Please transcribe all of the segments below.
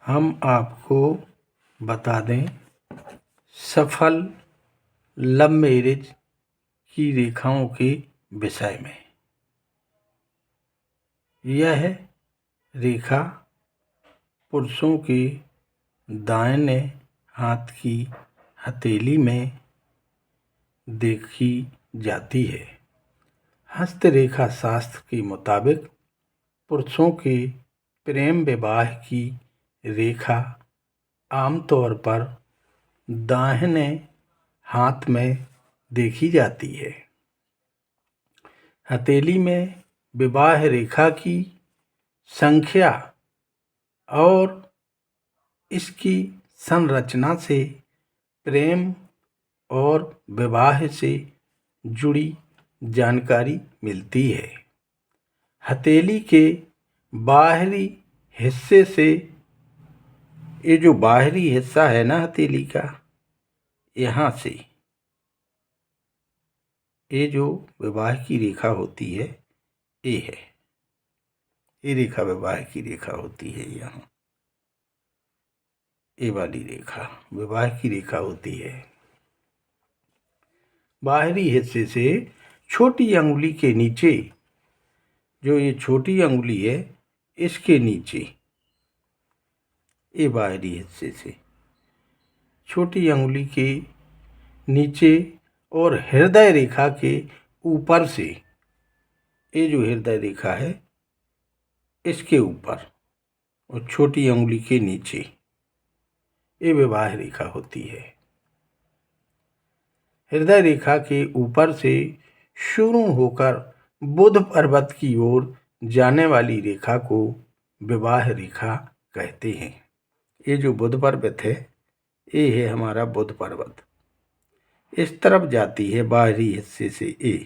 हम आपको बता दें सफल लव मैरिज की रेखाओं के विषय में। यह रेखा पुरुषों के दाहिने हाथ की हथेली में देखी जाती है। हस्तरेखा शास्त्र के मुताबिक पुरुषों के प्रेम विवाह की रेखा आमतौर पर दाहिने हाथ में देखी जाती है। हथेली में विवाह रेखा की संख्या और इसकी संरचना से प्रेम और विवाह से जुड़ी जानकारी मिलती है। हथेली के बाहरी हिस्से से, ये जो बाहरी हिस्सा है ना हथेली का, यहाँ से ये जो विवाह की रेखा होती है ये है, ये रेखा विवाह की रेखा होती है। यहाँ ये वाली रेखा विवाह की रेखा होती है। बाहरी हिस्से से छोटी अंगुली के नीचे, जो ये छोटी अंगुली है इसके नीचे, ये बाहरी हिस्से से छोटी अंगुली के नीचे और हृदय रेखा के ऊपर से, ये जो हृदय रेखा है इसके ऊपर और छोटी अंगुली के नीचे ये विवाह रेखा होती है। हृदय रेखा के ऊपर से शुरू होकर बुध पर्वत की ओर जाने वाली रेखा को विवाह रेखा कहते हैं। ये जो बुध पर्वत है ये है हमारा बुध पर्वत, इस तरफ जाती है बाहरी हिस्से से ये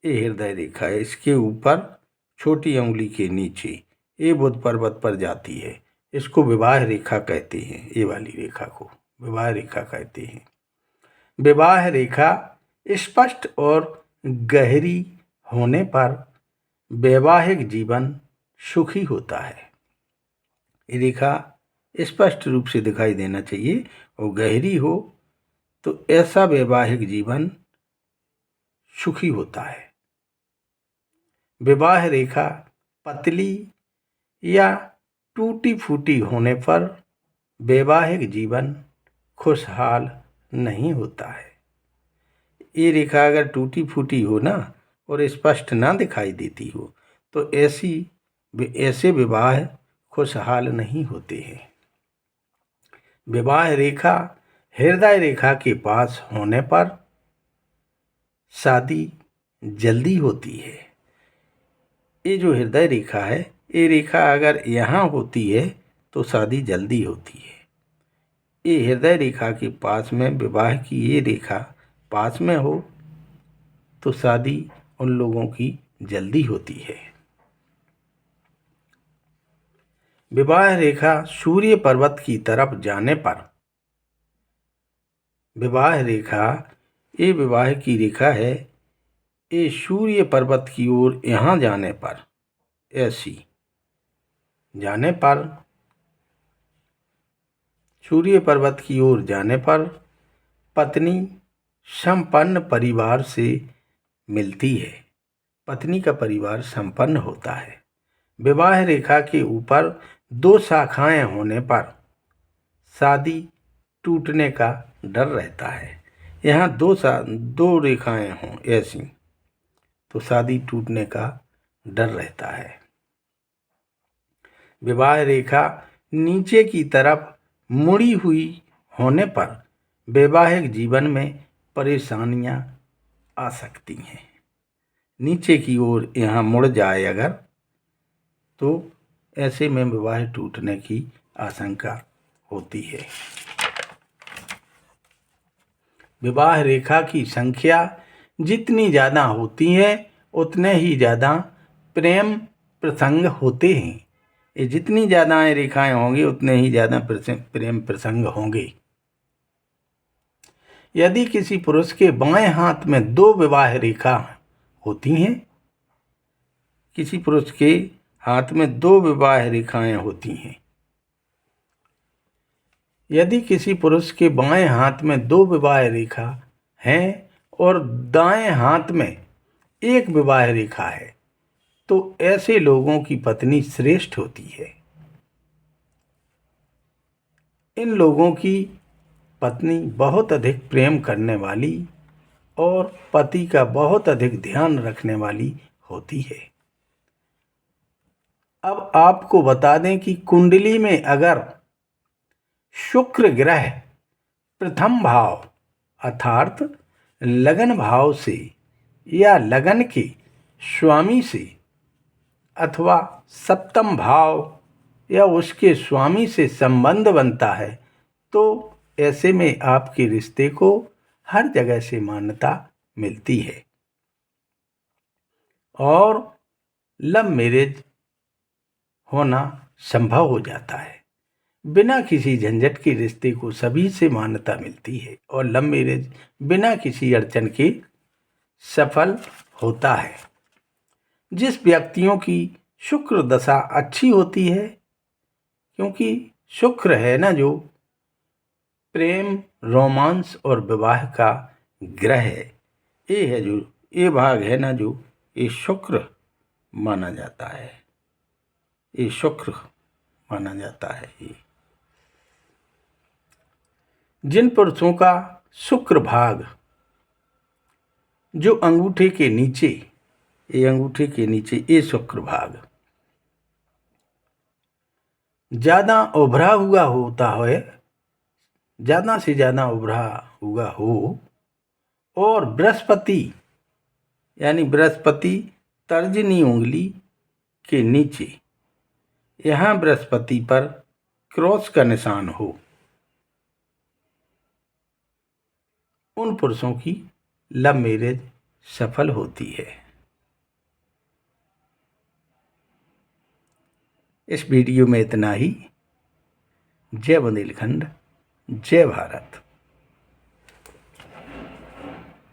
हृदय रेखा है, इसके ऊपर छोटी अंगुली के नीचे ये बुध पर्वत पर जाती है, इसको विवाह रेखा कहते हैं। ये वाली रेखा को विवाह रेखा कहते हैं। विवाह रेखा स्पष्ट और गहरी होने पर वैवाहिक जीवन सुखी होता है। ये रेखा स्पष्ट रूप से दिखाई देना चाहिए और गहरी हो तो ऐसा वैवाहिक जीवन सुखी होता है। विवाह रेखा पतली या टूटी फूटी होने पर वैवाहिक जीवन खुशहाल नहीं होता है। ये रेखा अगर टूटी फूटी हो ना और स्पष्ट ना दिखाई देती हो तो ऐसे विवाह खुशहाल नहीं होते हैं। विवाह रेखा हृदय रेखा के पास होने पर शादी जल्दी होती है। ये जो हृदय रेखा है, ये रेखा अगर यहाँ होती है तो शादी जल्दी होती है। ये हृदय रेखा के पास में विवाह की ये रेखा पास में हो तो शादी उन लोगों की जल्दी होती है। विवाह रेखा सूर्य पर्वत की तरफ जाने पर, विवाह रेखा ये विवाह की रेखा है, ये सूर्य पर्वत की ओर यहाँ जाने पर, ऐसी जाने पर, सूर्य पर्वत की ओर जाने पर पत्नी संपन्न परिवार से मिलती है। पत्नी का परिवार संपन्न होता है। विवाह रेखा के ऊपर दो शाखाएं होने पर शादी टूटने का डर रहता है। यहाँ दो रेखाएं हों ऐसी तो शादी टूटने का डर रहता है। विवाह रेखा नीचे की तरफ मुड़ी हुई होने पर वैवाहिक जीवन में परेशानियां आ सकती हैं। नीचे की ओर यहाँ मुड़ जाए अगर तो ऐसे में विवाह टूटने की आशंका होती है। विवाह रेखा की संख्या जितनी ज़्यादा होती है उतने ही ज़्यादा प्रेम प्रसंग होते हैं। ये जितनी ज़्यादा रेखाएं होंगी उतने ही ज़्यादा प्रेम प्रसंग होंगे। यदि किसी पुरुष के बाएं हाथ में दो विवाह रेखा होती हैं, किसी पुरुष के हाथ में दो विवाह रेखाएं होती हैं यदि किसी पुरुष के बाएं हाथ में 2 विवाह रेखा हैं और दाएं हाथ में एक विवाह रेखा है तो ऐसे लोगों की पत्नी श्रेष्ठ होती है। इन लोगों की पत्नी बहुत अधिक प्रेम करने वाली और पति का बहुत अधिक ध्यान रखने वाली होती है। अब आपको बता दें कि कुंडली में अगर शुक्र ग्रह प्रथम भाव अर्थात लगन भाव से या लगन के स्वामी से अथवा सप्तम भाव या उसके स्वामी से संबंध बनता है तो ऐसे में आपके रिश्ते को हर जगह से मान्यता मिलती है और लव मैरिज होना संभव हो जाता है। बिना किसी झंझट के रिश्ते को सभी से मान्यता मिलती है और लव मैरिज बिना किसी अड़चन के सफल होता है। जिस व्यक्तियों की शुक्र दशा अच्छी होती है, क्योंकि शुक्र है ना जो प्रेम, रोमांस और विवाह का ग्रह है, ये है जो ये भाग है ना जो ये शुक्र माना जाता है, ये शुक्र माना जाता है। ये जिन पुरुषों का शुक्र भाग जो अंगूठे के नीचे, ये अंगूठे के नीचे ये शुक्र भाग ज़्यादा उभरा हुआ होता है, ज़्यादा से ज़्यादा उभरा हुआ हो और बृहस्पति यानी बृहस्पति तर्जनी उंगली के नीचे यहाँ बृहस्पति पर क्रॉस का निशान हो, उन पुरुषों की लव मैरिज सफल होती है। इस वीडियो में इतना ही। जय बुंदेलखंड, जय भारत।